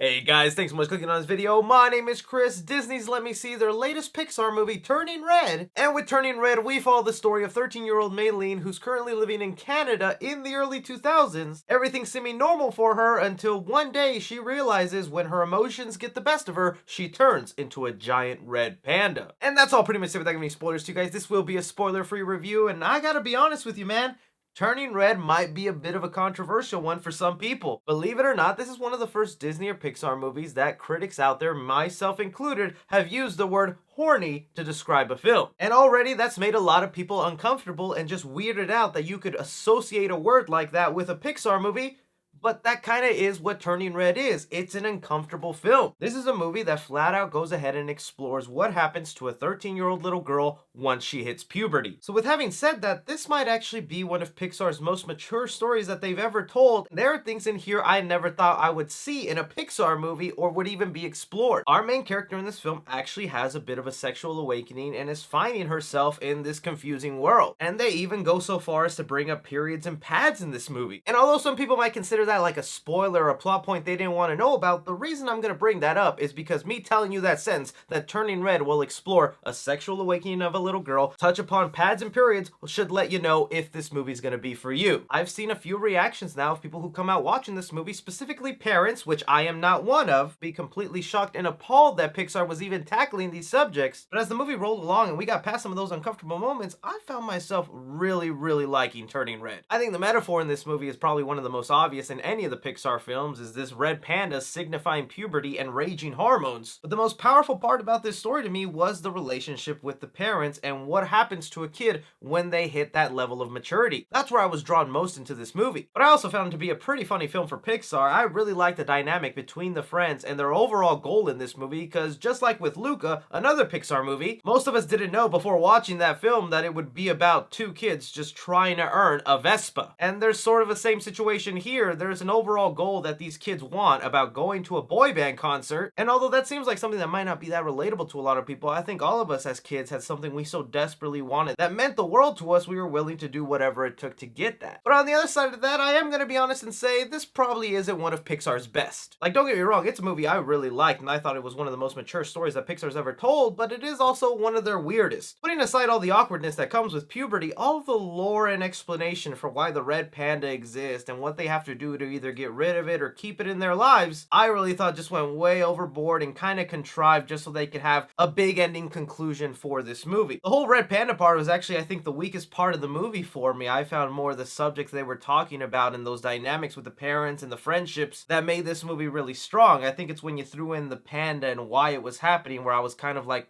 Hey guys, thanks so much for clicking on this video. My name is Chris. Disney's let me see their latest Pixar movie, Turning Red. And with Turning Red, we follow the story of 13-year-old Maylene, who's currently living in Canada in the early 2000s. Everything's seeming normal for her until one day she realizes when her emotions get the best of her, she turns into a giant red panda. And that's all pretty much it without giving any spoilers to you guys. This will be a spoiler-free review, and I gotta be honest with you, man. Turning Red might be a bit of a controversial one for some people. Believe it or not, this is one of the first Disney or Pixar movies that critics out there, myself included, have used the word horny to describe a film. And already that's made a lot of people uncomfortable and just weirded out that you could associate a word like that with a Pixar movie. But that kind of is what Turning Red is. It's an uncomfortable film. This is a movie that flat out goes ahead and explores what happens to a 13-year-old little girl once she hits puberty. So with having said that, this might actually be one of Pixar's most mature stories that they've ever told. There are things in here I never thought I would see in a Pixar movie or would even be explored. Our main character in this film actually has a bit of a sexual awakening and is finding herself in this confusing world. And they even go so far as to bring up periods and pads in this movie. And although some people might consider that like a spoiler or a plot point they didn't want to know about, the reason I'm going to bring that up is because me telling you that sentence, that Turning Red will explore a sexual awakening of a little girl, touch upon pads and periods, should let you know if this movie's going to be for you. I've seen a few reactions now of people who come out watching this movie, specifically parents, which I am not one of, be completely shocked and appalled that Pixar was even tackling these subjects. But as the movie rolled along and we got past some of those uncomfortable moments, I found myself really liking Turning Red. I think the metaphor in this movie is probably one of the most obvious in any of the Pixar films, is this red panda signifying puberty and raging hormones. But the most powerful part about this story to me was the relationship with the parents and what happens to a kid when they hit that level of maturity. That's where I was drawn most into this movie. But I also found it to be a pretty funny film for Pixar. I really liked the dynamic between the friends and their overall goal in this movie, because just like with Luca, another Pixar movie, most of us didn't know before watching that film that it would be about two kids just trying to earn a Vespa. And there's sort of the same situation here. There's an overall goal that these kids want about going to a boy band concert, and although that seems like something that might not be that relatable to a lot of people, I think all of us as kids had something we so desperately wanted that meant the world to us. We were willing to do whatever it took to get that. But on the other side of that, I am going to be honest and say this probably isn't one of Pixar's best. Like, don't get me wrong, it's a movie I really liked and I thought it was one of the most mature stories that Pixar's ever told, but it is also one of their weirdest. Putting aside all the awkwardness that comes with puberty, all of the lore and explanation for why the red panda exists and what they have to do to either get rid of it or keep it in their lives, I really thought just went way overboard and kind of contrived just so they could have a big ending conclusion for this movie. The whole red panda part was actually, I think, the weakest part of the movie for me. I found more the subjects they were talking about and those dynamics with the parents and the friendships that made this movie really strong. I think it's when you threw in the panda and why it was happening where I was kind of like,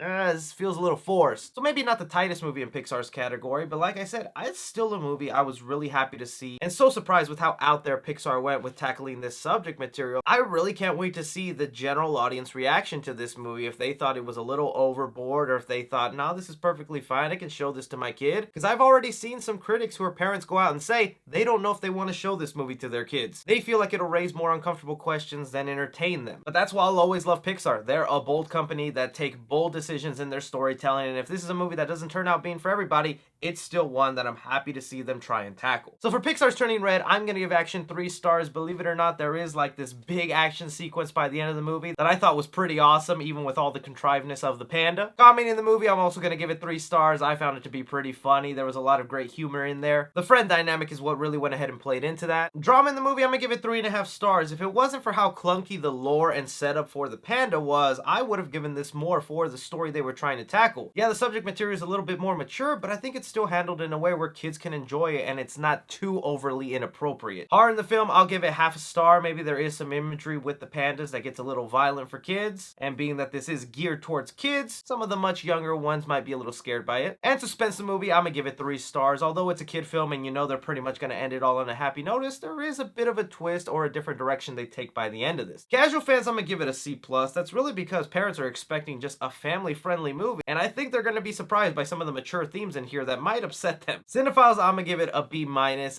this feels a little forced. So maybe not the tightest movie in Pixar's category, but like I said, it's still a movie I was really happy to see and so surprised with how out there Pixar went with tackling this subject material. I really can't wait to see the general audience reaction to this movie, if they thought it was a little overboard or if they thought, no, this is perfectly fine, I can show this to my kid. Because I've already seen some critics who are parents go out and say they don't know if they want to show this movie to their kids. They feel like it'll raise more uncomfortable questions than entertain them. But that's why I'll always love Pixar. They're a bold company that take bold decisions in their storytelling, and if this is a movie that doesn't turn out being for everybody, it's still one that I'm happy to see them try and tackle. So for Pixar's Turning Red, I'm gonna give action 3 stars. Believe it or not, there is like this big action sequence by the end of the movie that I thought was pretty awesome, even with all the contrivedness of the panda. Comedy in the movie, I'm also gonna give it 3 stars. I found it to be pretty funny. There was a lot of great humor in there. The friend dynamic is what really went ahead and played into that. Drama in the movie, I'm gonna give it 3.5 stars. If it wasn't for how clunky the lore and setup for the panda was, I would have given this more for the story they were trying to tackle. Yeah, the subject material is a little bit more mature, but I think it's still handled in a way where kids can enjoy it and it's not too overly inappropriate. Horror in the film, I'll give it 1/2 star. Maybe there is some imagery with the pandas that gets a little violent for kids, and being that this is geared towards kids, some of the much younger ones might be a little scared by it. And suspense the movie, I'm gonna give it 3 stars. Although it's a kid film and you know they're pretty much gonna end it all on a happy notice, there is a bit of a twist or a different direction they take by the end of this. Casual fans, I'm gonna give it a C+. That's really because parents are expecting just a family-friendly movie, and I think they're gonna be surprised by some of the mature themes in here that might upset them. Cinephiles, I'm gonna give it a B-,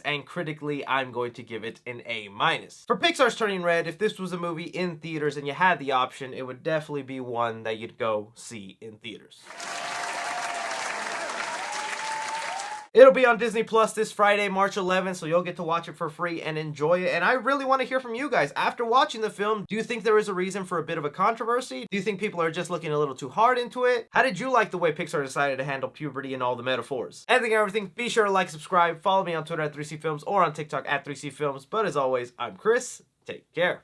and critically, I'm going to give it an A-. For Pixar's Turning Red, if this was a movie in theaters and you had the option, it would definitely be one that you'd go see in theaters. It'll be on Disney Plus this Friday, March 11th, so you'll get to watch it for free and enjoy it. And I really want to hear from you guys. After watching the film, do you think there is a reason for a bit of a controversy? Do you think people are just looking a little too hard into it? How did you like the way Pixar decided to handle puberty and all the metaphors? Anything and everything, be sure to like, subscribe, follow me on Twitter at 3C Films or on TikTok at 3C Films. But as always, I'm Chris. Take care.